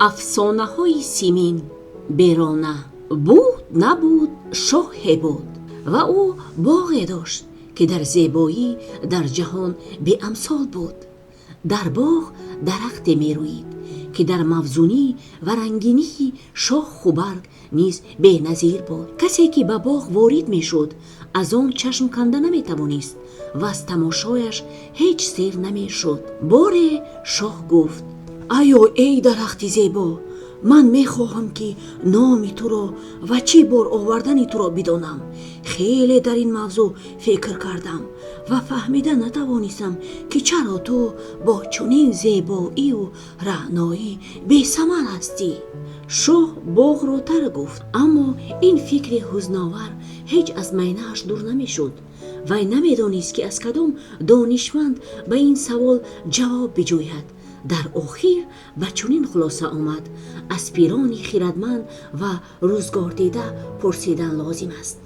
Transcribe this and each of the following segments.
افسانه‌های سیمین. بیرانه بود نبود شاه بود و او باغی داشت که در زیبایی در جهان بی امثال بود. در باغ درخت می روید که در موزونی و رنگینی شاخ و برگ نیز بی نظیر بود. کسی که به باغ وارد می شد از آن چشم کنده نمی توانست و از تماشایش هیچ سیر نمی شد. باری شاه گفت: ای درخت زیبا، من می خواهم که نام تو را و چی بار آوردن تو را بدانم. خیلی در این موضوع فکر کردم و فهمیده نتوانستم که چرا تو با چنین زیبایی و رعنایی بی ثمر هستی. شاه باغ را تر گفت، اما این فکر حزن‌آور هیچ از معنیش دور نمی شد. وی نمی دانست که از کدام دانشمند به این سوال جواب بجوید. در آخر به چنین خلاصه آمد: از پیران خردمند و روزگار دیده پرسیدن لازم است.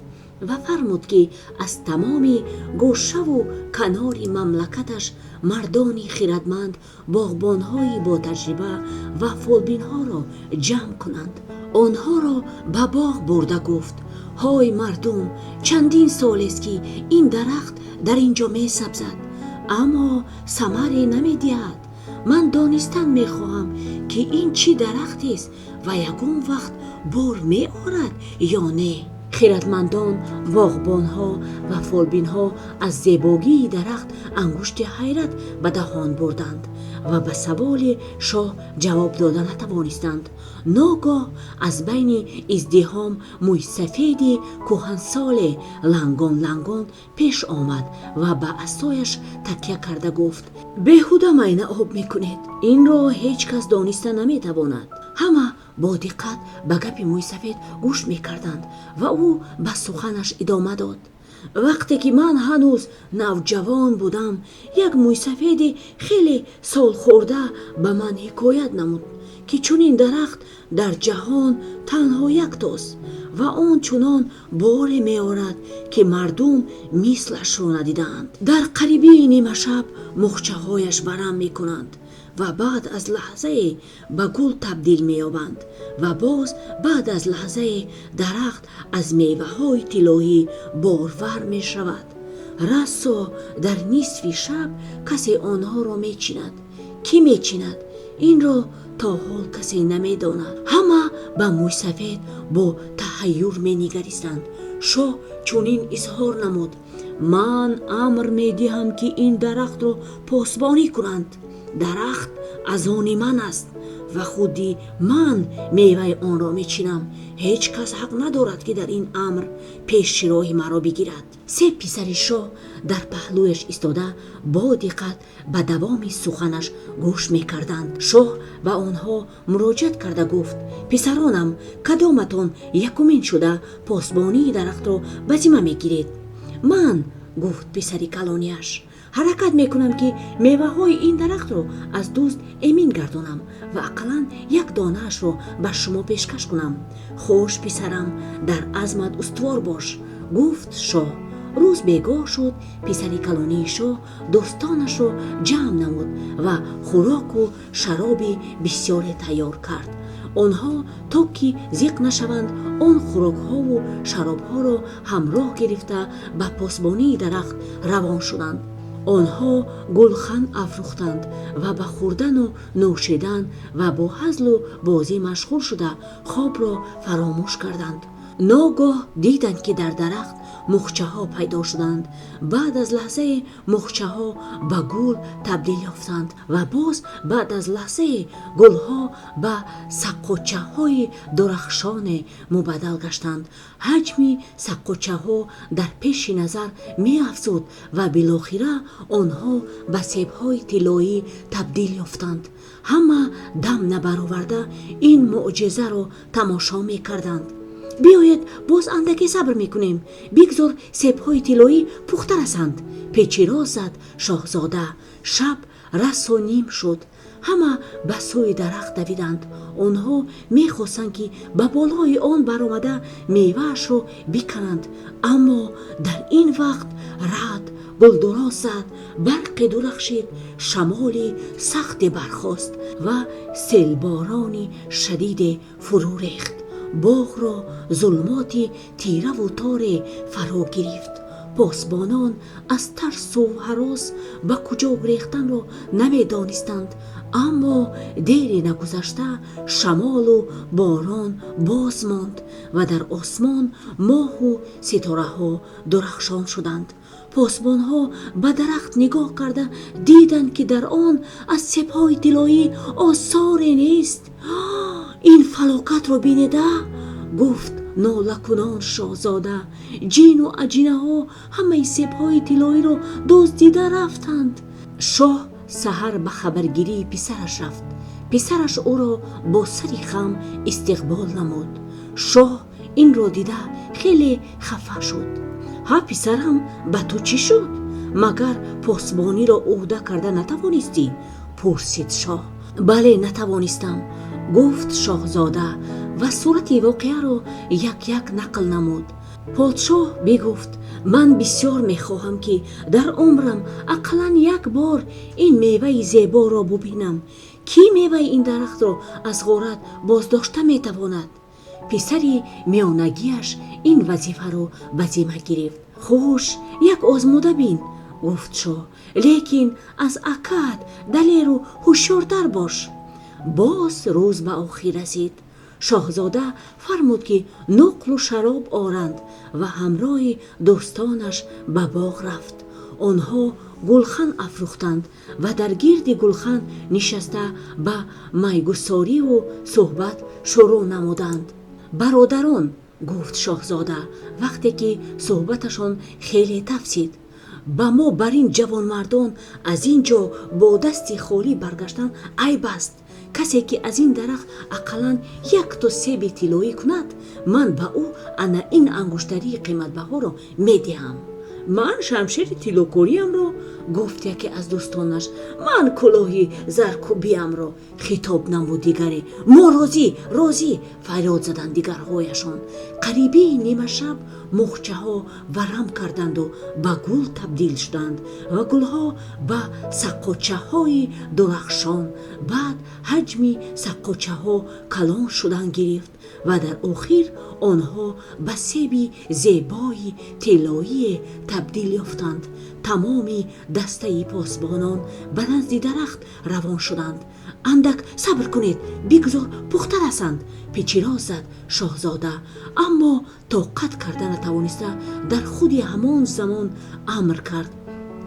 و فرمود که از تمام گوشه و کنار مملکتش مردان خردمند باغبان‌های با تجربه و فالبین‌ها را جمع کنند. آنها را به باغ برده گفت: های مردم، چندین سال است که این درخت در اینجا می سبزد اما ثمری نمی دهد. من دانستن می خواهم که این چی درخت است و یکون وقت بار می آورد یا نه. خردمندان، باغبان‌ها و فالبین‌ها از زیبایی درخت انگشت حیرت به دهان بردند و به سوال شاه جواب دادن نتوانستند. ناگاه از بین ازدحام موی سفید کهنسال لنگان پیش آمد و به عصایش تکیه کرده گفت: بیهوده مینه آب میکنید، این را هیچ کس دانسته نمیتواند. همه با دقت به گپ موی سفید گوش میکردند و او به سخنش ادامه داد: وقتی که من هنوز نوجوان بودم، یک موی سفید خیلی سال خورده به من حکایت نمود که چون این درخت در جهان تنها یک تاست و آن چنان بار می آورد که مردم مثلش را ندیدند. در قریبی نیمه شب مخچه هایش برهم می کنند و بعد از لحظه به گل تبدیل می یابند و باز بعد از لحظه درخت از میوه های طلایی بارور می شود. رسا در نصف شب کسی آنها را می چیند. کی می چیند؟ این را تا حال کسی نمی داند. همه به موی سفید با تحیر می نگریستند. شاه چنین اظهار نمود: من امر می دهم که این درخت را پاسبانی کنند. درخت از آن من است و خودی من میوه آن را می چینم. هیچ کس حق ندارد که در این امر پیش راه مرا بگیرد. سه پسر شاه در پهلویش ایستاده با دقت به دوام سخنش گوش می کردند. شاه به آنها مراجعت کرده گفت: پسرانم، کدامتان یکمین شده پاسبانی درخت را به ذمه می گیرید؟ من، گفت پسری کلانیش، حرکت میکنم که میوه های این درخت رو از دوست امین گردانم و اقلا یک دانهش رو به شما پیشکش کنم. خوش پسرم، در عزمت استوار باش، گفت شاه. روز بیگاه شد. پسری کلانی شاه دوستانش رو جمع نمود و خوراک و شرابی بسیار تیار کرد. آنها تا که زیق نشوند آن خوراک ها و شراب ها را همراه گرفته به پاسبانی درخت روان شدند. آنها گلخن افروختند و به خوردن و نوشیدن و با هزل و بازی مشغول شده خواب را فراموش کردند. ناگاه دیدند که در درخت مخچه ها پیدا شدند. بعد از لحظه مخچه ها به گل تبدیل یافتند و باز بعد از لحظه گل ها به سقوچه های درخشان مبدل گشتند. حجم سقوچه ها در پیش نظر می افزود و بالاخره آنها به سیب های طلایی تبدیل یافتند. همه دم نبرآورده این معجزه را تماشا می کردند. بیایید باز اندکی صبر میکنیم، بگذار سیب‌های طلایی پخته رسند. پیچی راست زد شاهزاده. شب رس و نیم شد. همه به سوی درخت دویدند. آنها میخواستند که به بالای آن برآمده میوه‌اش را بکنند، اما در این وقت رعد گل درست زد، برق درخشید، شمالی سخت برخاست و سیلبارانی شدید فرو ریخت. باغ را ظلماتی تیره و تار فرا گرفت. پاسبانان از ترس و هراس به کجا گریختن را نمی دانستند، اما دیری نگذشته شمال و باران باز ماند و در آسمان ماه و ستاره ها درخشان شدند. پاسبان ها به درخت نگاه کرده دیدند که در آن از سپاه طلایی آثاری نیست. این فلاکت را بینیده، گفت ناله کنان شاهزاده، جین و اجینه ها همه سپاه طلایی را دزدیده رفتند. شاه سحر به خبرگیری پسرش رفت. پسرش او را با سری خم استقبال نمود. شاه این را دیده خیلی خفه شد. ها پسرم، به تو چی شد؟ مگر پاسبانی را عهده کرده نتوانستی؟ پرسید شاه. بله نتوانستم، گفت شاهزاده و صورت واقعه را یک یک نقل نمود. پادشاه بگفت من بسیار میخواهم که در عمرم اقلاً یک بار این میوه زیبا را ببینم. کی میوه این درخت را از غارت بازداشته میتواند؟ پسری میانگیش این وظیفه را به ذمه گرفت. خوش، یک آزموده بین، گفت شاه، لیکن از عقد دلیر و هوشیارتر باش. باز روز به آخر رسید. شاهزاده فرمود که نقل و شراب آرند و همراه دوستانش به باغ رفت. آنها گلخن افروختند و در گرد گلخن نشسته به میگساری و صحبت شروع نمودند. برادران، گفت شاهزاده وقتی که صحبتشان خیلی تفسید، با ما بر این جوان مردان از اینجا با دستی خالی برگشتن عیب است. کسی که از این درخت اقلاً یک تا سیب طلایی کند، من به او انا این انگشتری قیمت بها را میدهم. من شمشیر طلاکاریم را، گفت یکی از دوستانش. من کلاهی زرکوبیم را، خطاب نمود دیگری. ما راضی فریاد زدند دیگرهایشان. قریبی نیمه شب مخچه ها ورم کردند و به گل تبدیل شدند و گلها به سقاچه های درخشان. بعد حجم سقاچه ها کلان شدن گرفت و در آخر آنها به سیبی زیبای طلایی تبدیل یافتند. تمام دسته پاسبانان به نزد درخت روان شدند. اندک صبر کنید، بگذار پخته رسند، پیچیراز زد شاهزاده، اما طاقت کرده نتوانسته در خود همان زمان امر کرد.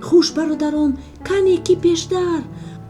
خوش برادران، کمی که پیشتر.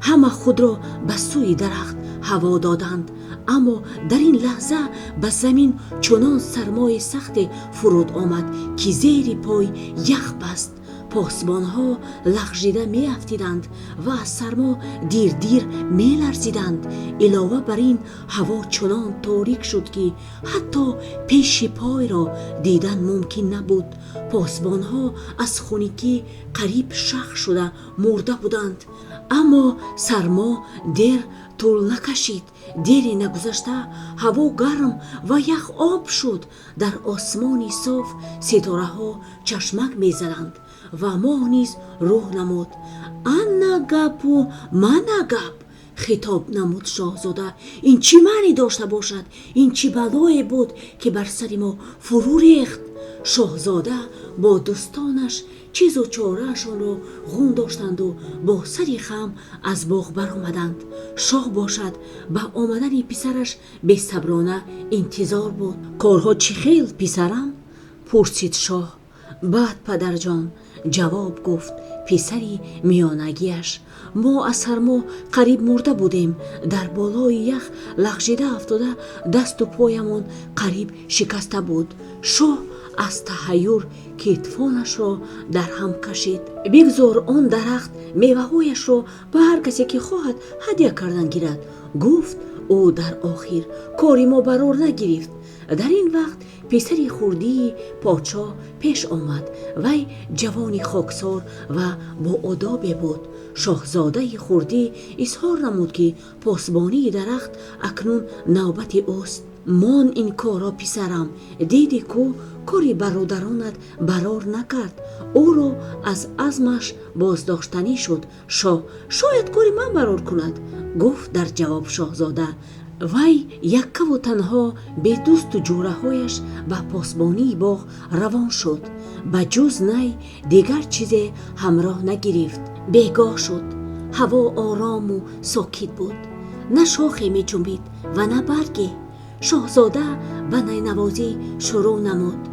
همه خود را به سوی درخت هوا دادند، اما در این لحظه به زمین چنان سرمای سخت فرود آمد که زیر پای یخ بست. پاسبان ها لغزیده می افتیدند و از سرما دیر می لرزیدند. علاوه بر این هوا چنان تاریک شد که حتی پیش پای را دیدن ممکن نبود. پاسبان ها از خنکی قریب شخ شده مرده بودند. اما سرما دیر طول نکشید. دیری نگذشته هوا گرم و یخ آب شد. در آسمانی صاف ستاره ها چشمک می زدند و ماه نیز روح نمود. انا گپ و منا گپ، خطاب نمود شاهزاده. این چی معنی داشته باشد؟ این چی بلایی بود که بر سر ما فرو ریخت؟ شاهزاده با دوستانش چیز و چارهشان را غون داشتند و با سری خم از باغ برآمدند. شاه باشد به آمدن پسرش بی‌صبرانه انتظار بود. کارها چی خیل پسرم؟ پرسید شاه. بعد پدرجان، جواب گفت پسری میانگیش. ما از سرما قریب مرده بودیم. در بالای یخ لغزیده افتاده دست و پایمان قریب شکسته بود. شاه از تحیر کتفانش را در هم کشید. بگذار آن درخت میوه‌هایش را به هر کسی که خواهد هدیه کردن گیرد، گفت او در آخر. کاری ما برار نگرفت. در این وقت پسری خردی پادشاه پیش آمد. وی جوانی خاکسار و با آدابی بود. شاهزاده خردی اظهار نمود که پاسبانی درخت اکنون نوبت اوست. مان این کارا پسرم، دیدی کو کاری برادرانت برار نکرد، او را از عزمش بازداشتنی شد. شاید کاری من برار کند، گفت در جواب شاهزاده. وی یکه و تنها به دوست و جوره هایش به پاسبانی باغ روان شد. به جز نی دیگر چیزی همراه نگرفت. بیگاه شد. هوا آرام و ساکت بود. نه شاخی می جنبید و نه برگی. شاهزاده به نی نوازی شروع نمود.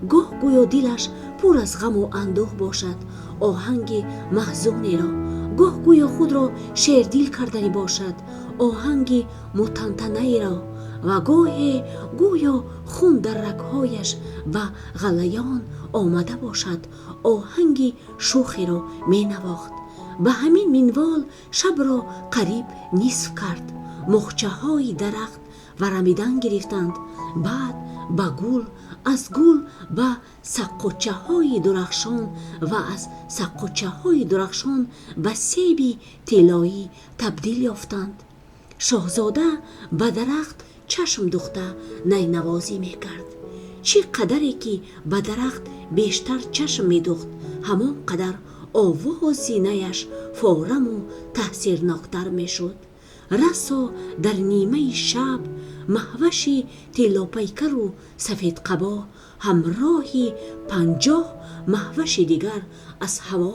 گاه گویا دلش پر از غم و اندوه باشد، آهنگ محزونی را، گاه گویا خود را شیردل کردنی باشد، آهنگ متنتنه را، و گاهی گویا خون در رگهایش و غلیان آمده باشد، آهنگ شوخی را می نواخت. به همین منوال شب را قریب نصف کرد. مخچه های درخت ورمیدن گرفتند. بعد به گل، از گل به سقوچه های درخشان و از سقوچه های درخشان به سیبی طلایی تبدیل یافتند. شاهزاده به درخت چشم دوخته نی نوازی می کرد. چی قدری که به درخت بیشتر چشم می دوخت، همان قدر آواز نیش فورم و تأثیرناکتر می شد. رسا در نیمه شب مهوش طلاپیکر و سفید قبا همراهی 50 مهوش دیگر از هوا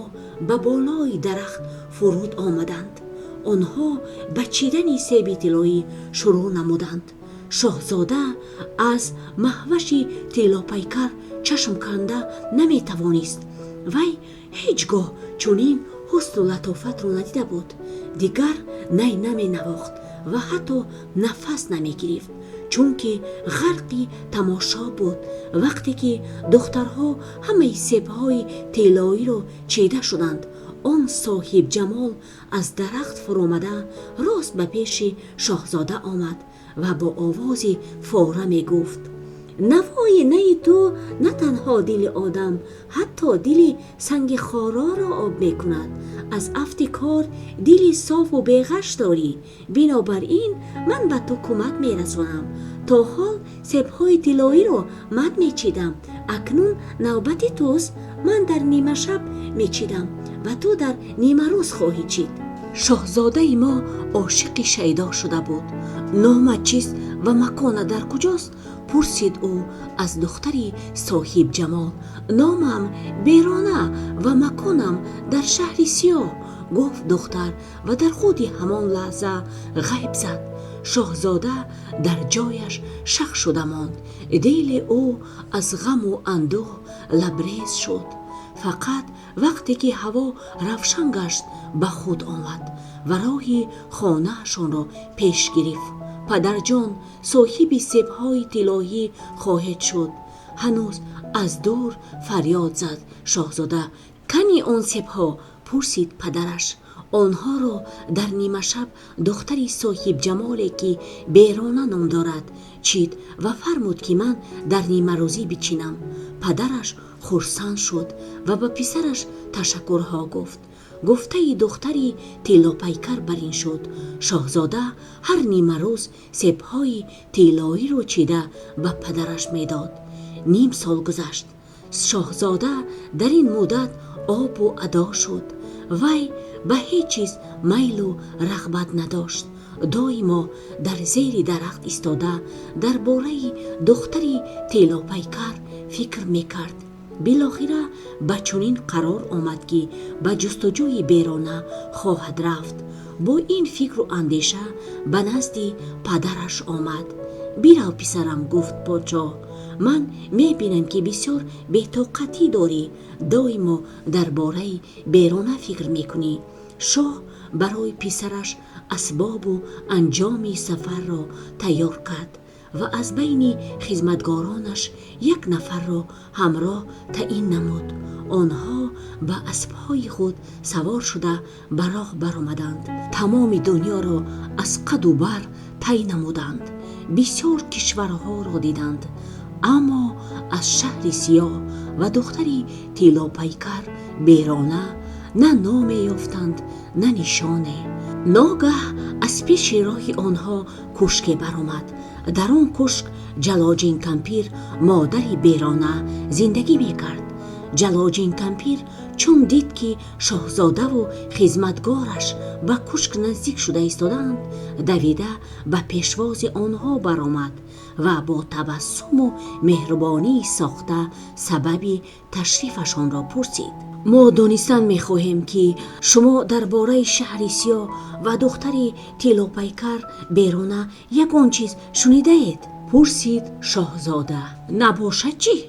به بالای درخت فرود آمدند. آنها به چیدن سیب طلایی شروع نمودند. شاهزاده از مهوش طلاپیکر چشم کنده نمی توانست. وی هیچگاه چنین حسن و لطافت را ندیده بود. دیگر نی نمی نواخت و حتی نفس نمی گرفت، چون که غرقی تماشا بود. وقتی که دخترها همه سیبهای طلایی را چیده شدند، آن صاحب جمال از درخت فرآمده راست به پیش شاهزاده آمد و با آوازی فوره می گفت: نوای نی تو نه تنها دل آدم، حتی دل سنگ خارا را آب می کند. از افتکار دل صاف و بیغش داری، بنابراین من به تو کمک می رسانم. تا حال سیبهای طلایی را من می چیدم، اکنون نوبت توست. من در نیمه شب می چیدم و تو در نیمه روز خواهی چید. شاهزاده ما عاشق شیدا شده بود. نام چیست و مکان در کجاست؟ پرسید او از دختری صاحب جمال. نامم بیرانه و مکانم در شهر سیاه، گفت دختر و در خود همان لحظه غیب زد. شاهزاده در جایش شق شده ماند. دل او از غم و اندوه لبریز شد. فقط وقتی که هوا روشن گشت به خود آمد و راهی خانه‌شان را پیش گرفت. پدر جان صاحب سیب‌های طلایی خواهد شد. هنوز از دور فریاد زد شاهزاده: کنی آن سیب‌ها؟ پرسید پدرش. آنها را در نیمه شب دختری صاحب جمالی که بیرانه نام دارد چید و فرمود که من در نیمه روزی بچینم. پدرش خرسند شد و به پسرش تشکرها گفت. گفته دختری طلاپیکر بر این شد: شاهزاده هر نیمه روز سیب‌های طلایی رو چیده به پدرش میداد. نیم سال گذشت. شاهزاده در این مدت آب و ادا شد. وی به هیچ چیز میل و رغبت نداشت. دائما در زیر درخت ایستاده درباره دختری طلاپیکر فکر میکرد. بالاخره به چنین قرار آمد که به جستجوی بیرانه خواهد رفت. با این فکر و اندیشه به نزد پدرش آمد. بیرو پسرم، گفت پادشاه، من میبینم که بسیار بی‌طاقتی داری، دائما درباره بیرانه فکر میکنی. شاه برای پسرش اسباب و انجام سفر را تیار کرد و از بین خدمتگارانش یک نفر را همراه تعیین نمود. آنها به اسبهای خود سوار شده به راه برآمدند. تمام دنیا را از قد و بر طی نمودند. بسیار کشورها را دیدند، اما از شهر سیاه و دختری طلاپیکر بیرانه نه نام یافتند نه نشانه. ناگه از پیش راهی آنها کشک برآمد. در آن کشک جلاجین کمپیر مادری بیرانه زندگی میکرد. جلاجین کمپیر چون دید که شاهزاده و خدمتگارش به کشک نزدیک شده ایستادند، دویده به پیشواز آنها برآمد و با تبسم و مهربانی ساخته سبب تشریفشان را پرسید. ما دانستن میخواهیم که شما درباره شهر سیاه و دختری تیلوپیکر بیرونه یگان چیز شنیده اید؟ پرسید شاهزاده. نباشد چی؟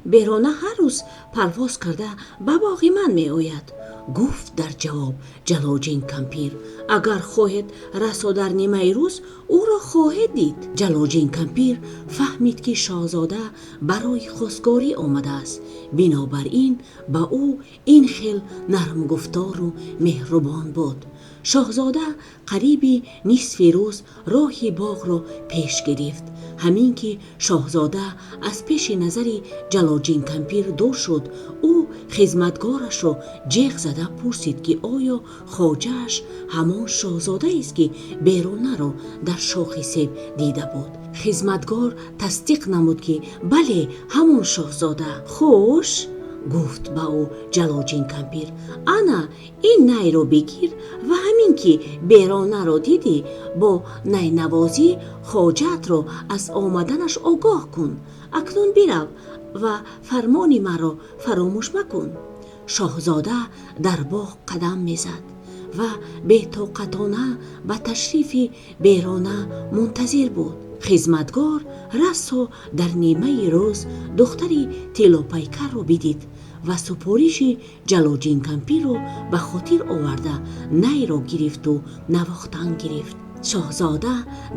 بیرونه هر روز پرواز کرده به باغ من می آید. گفت در جواب جلاجین کمپیر. اگر خواهد رسا در نیمه روز او را خواهد دید. جلاجین کمپیر فهمید که شاهزاده برای خواستگاری آمده است، بنابراین به او این خیل نرم گفتار و مهربان بود. شاهزاده قریب نصف روز راه باغ را پیش گرفت. همین که شاهزاده از پیش نظری جلاجین کمپیر دور شد، او خدمتگارش را جیغ زده پرسید که آیا خواجه‌اش همان شاهزاده است که بیرونه را در شاخ سیب دیده بود. خدمتگار تصدیق نمود که بله همان شاهزاده. خوش، گفت با او جلاجین کمپیر. انا این نی رو بگیر و همین که بیرانه را دیدی با نی نوازی خواجت را از آمدنش آگاه کن. اکنون برو و فرمان مرا فراموش مکن. شاهزاده در باغ قدم میزد و بی‌طاقتانه به تشریف بیرانه منتظر بود. خدمتگار رسا در نیمه روز دختری تیلوپیکر رو بدید و سپارش جلاجین کمپیر رو به خاطر آورده نی رو گرفت و نواختن گرفت. شاهزاده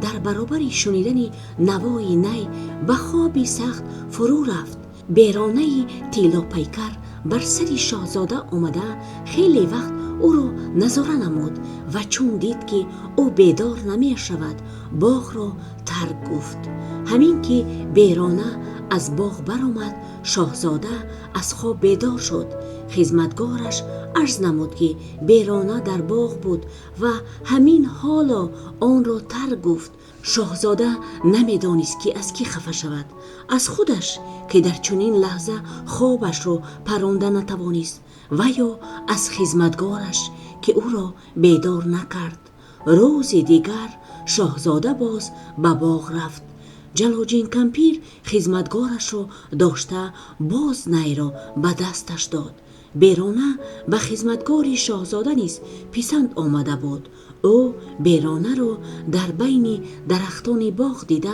در برابر شنیدن نوای نی به خوابی سخت فرو رفت. بیرانه تیلوپیکر بر سر شاهزاده آمده خیلی وقت او را نظاره نمود و چون دید که او بیدار نمی شود باغ را ترک گفت. همین که بیرانه از باغ برآمد شاهزاده از خواب بیدار شد. خدمتگارش عرض نمود که بیرانه در باغ بود و همین حالا آن را ترک گفت. شاهزاده نمیدانست که از کی خفه شود، از خودش که در چنین لحظه خوابش را پرانده نتوانست و یا از خدمتگارش که او را بیدار نکرد. روز دیگر شاهزاده باز به باغ رفت. جلاجین کمپیر خدمتگارش را داشته باز نی را به دستش داد. بیرانه به خدمتگاری شاهزاده نیز پسند آمده بود. او بیرانه را در بین درختان باغ دیده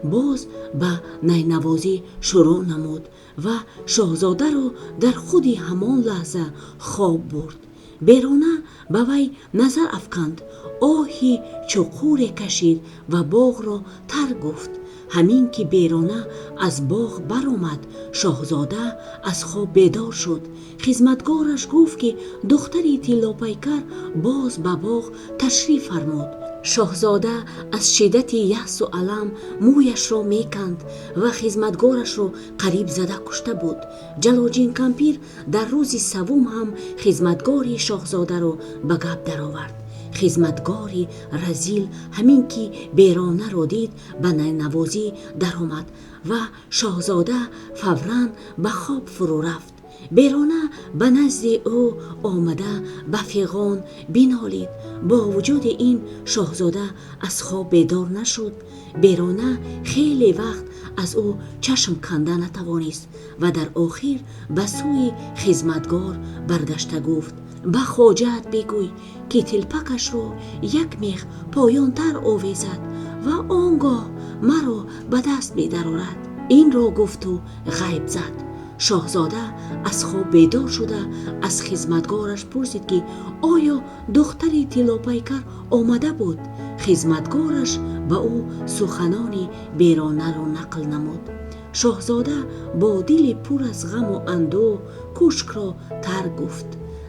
باز به نی نوازی شروع نمود و شاهزاده را در خود همان لحظه خواب برد. بیرانه به وی نظر افکند، آهی چقور کشید و باغ را ترک گفت. همین که بیرانه از باغ برآمد شاهزاده از خواب بیدار شد. خدمتگارش گفت که دختری تیلوپیکر باز به باغ تشریف فرمود. شاهزاده از شدت یأس و الم مویش را میکند و خدمتگارش را قریب زده کشته بود. جلاجین کمپیر در روز سوم هم خدمتگاری شاهزاده را به گپ درآورد. خدمتگاری رزیل همین که بیرانه را دید به نی نوازی درآمد و شاهزاده فوراً به خواب فرو رفت. بیرانه به نزد او آمده به فیغان بنالید. با وجود این شاهزاده از خواب بیدار نشد. بیرانه خیلی وقت از او چشم کنده نتوانست و در آخر به سوی خدمتگار برگشته گفت به خواجه‌ات بگوی که تلپکش را یک میخ پایان تر آویزد و آنگاه مرا به دست می درآورد. این را گفت و غیب زد. شاهزاده از خواب بیدار شده از خدمتگارش پرسید که آیا دختری تیلوپیکر آمده بود. خدمتگارش به او سخنان بیرانه را نقل نمود. شاهزاده با دل پر از غم و اندوه کشک را ترک گفت.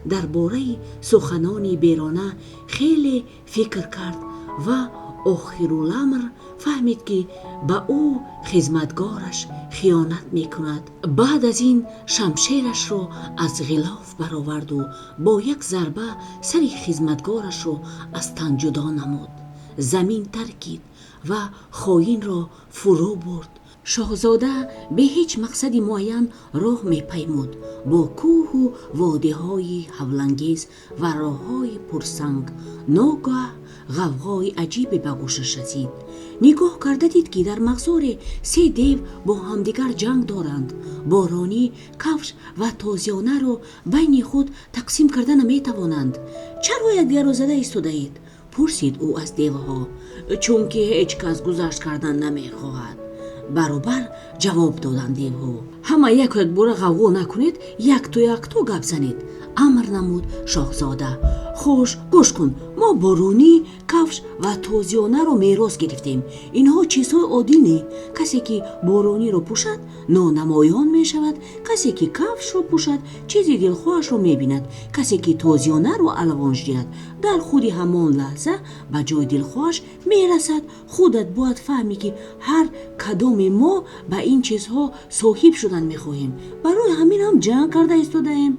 درباره سخنان بیرانه خیلی فکر کرد و آخرالامر فهمید که به او خدمتگارش خیانت میکند. بعد از این شمشیرش را از غلاف برآورد و با یک ضربه سر خدمتگارش را از تن جدا نمود. زمین ترکید و خائن را فرو برد. شاهزاده به هیچ مقصدی معین راه میپیمود. با کوه و وادی‌های هولانگیز و راه‌های پرسنگ ناگاه غوغای عجیبی به گوشش رسید. نگاه کرده دید که در مغزار 3 دیو با همدیگر جنگ دارند. بارانی، کفش و تازیانه را بین خود تقسیم کرده نمیتوانند. چرا یکدیگر را زده ایستاده اید؟ پرسید او از دیوها. چون که هیچ کس گذشت کردن نمیخواهد، برابر جواب دادند دیوها. همه یک بار غوغا نکنید، یک تو گپ زنید. امر نمود شاهزاده. خوش گوش کن، ما بارونی، کفش و تازیانه رو میراث گرفتیم. اینها چیزهای عادی نی. کسی که بارونی رو پوشد نانمایان می شود، کسی که کفش رو پوشد چیزی دلخواهش رو می بیند، کسی که تازیانه رو الوانج گیرد در خودی همان لحظه به جای دلخواهش می رسد. خودت باید فهمی که هر کدام ما به این چیزها صاحب شدن می خواهیم. برای همین هم جنگ کرده ایستاده ایم.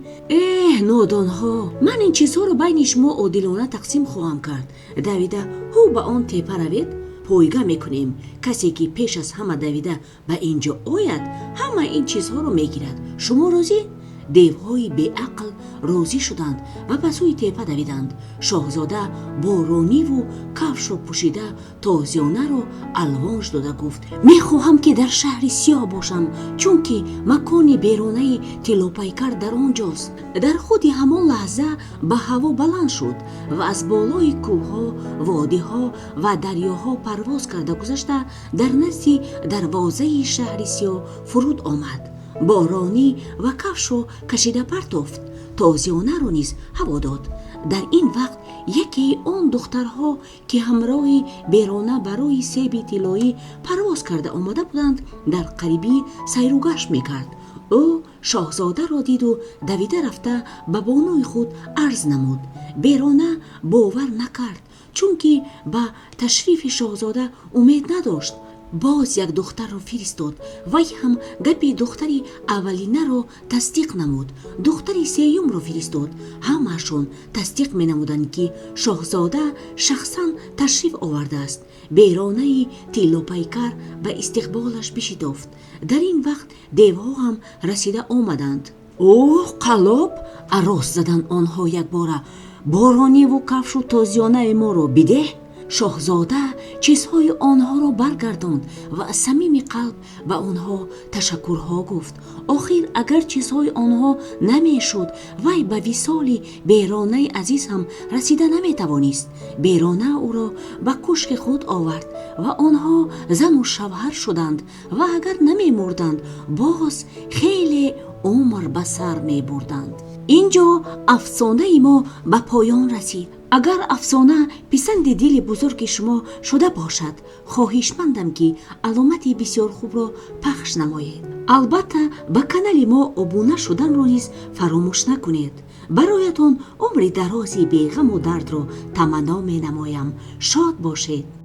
نادانها، من این چیزها رو بین شما عادلانه تقسیم خواهم کرد. دویده هو به آن تپه روید، پایگاه میکنیم. کسی که پیش از همه دویده به اینجا آید همه این چیزها رو میگیرد. شما راضی؟ دیوهای بی عقل راضی شدند و به سوی تپه دویدند. شاهزاده بارانی و کفش رو پوشیده تازیانه رو الوانج داده گفت: میخواهم که در شهر سیاه باشم، چون که مکان بیرونه تیلوپیکر در آنجاست. در خودی همان لحظه به هوا بلند شد و از بالای کوهها، وادیها و دریاها پرواز کرده گذشته در نزد دروازه شهر سیاه فرود آمد. بارانی و کفش رو کشیده پرتافت، تازیانه رو نیز هوا داد. در این وقت یکی آن دخترها که همراه بیرانه برای سیب طلایی پرواز کرده آمده بودند در قریبی سیر و گشت میکرد. او شاهزاده را دید و دویده رفته به بانوی خود عرض نمود. بیرانه باور نکرد، چون که به تشریف شاهزاده امید نداشت. باز یک دختر را فرستاد. وی هم گپی دختری اولینه را تصدیق نمود. دختری سیوم را فرستاد. همه‌شان تصدیق می نمودند که شاهزاده شخصا تشریف آورده است. بیرانه تیلوپیکر به استقبالش بشتافت. در این وقت دیوها هم رسیده آمدند. اوه قلاب! عراس زدن آنها یک باره. بارانی و کفش و تازیانه ما را بده. شاهزاده چیزهای آنها را برگرداند و از صمیم قلب به آنها تشکرها گفت. آخر اگر چیزهای آنها نمیشد، وی به وصال بیرانه عزیز هم رسیده نمیتوانست. بیرانه او را به کشک خود آورد و آنها زن و شوهر شدند و اگر نمیمردند باز خیلی عمر به سر می بردند. اینجا افسانه ما به پایان رسید. اگر افسانه پسند دل بزرگ شما شده باشد، خواهشمندم که علامت بسیار خوب را پخش نمایید. البته به کانال ما ابونه شدن را نیز فراموش نکنید. برایتان عمر درازی بی غم و درد را تمنا می نمایم. شاد باشید.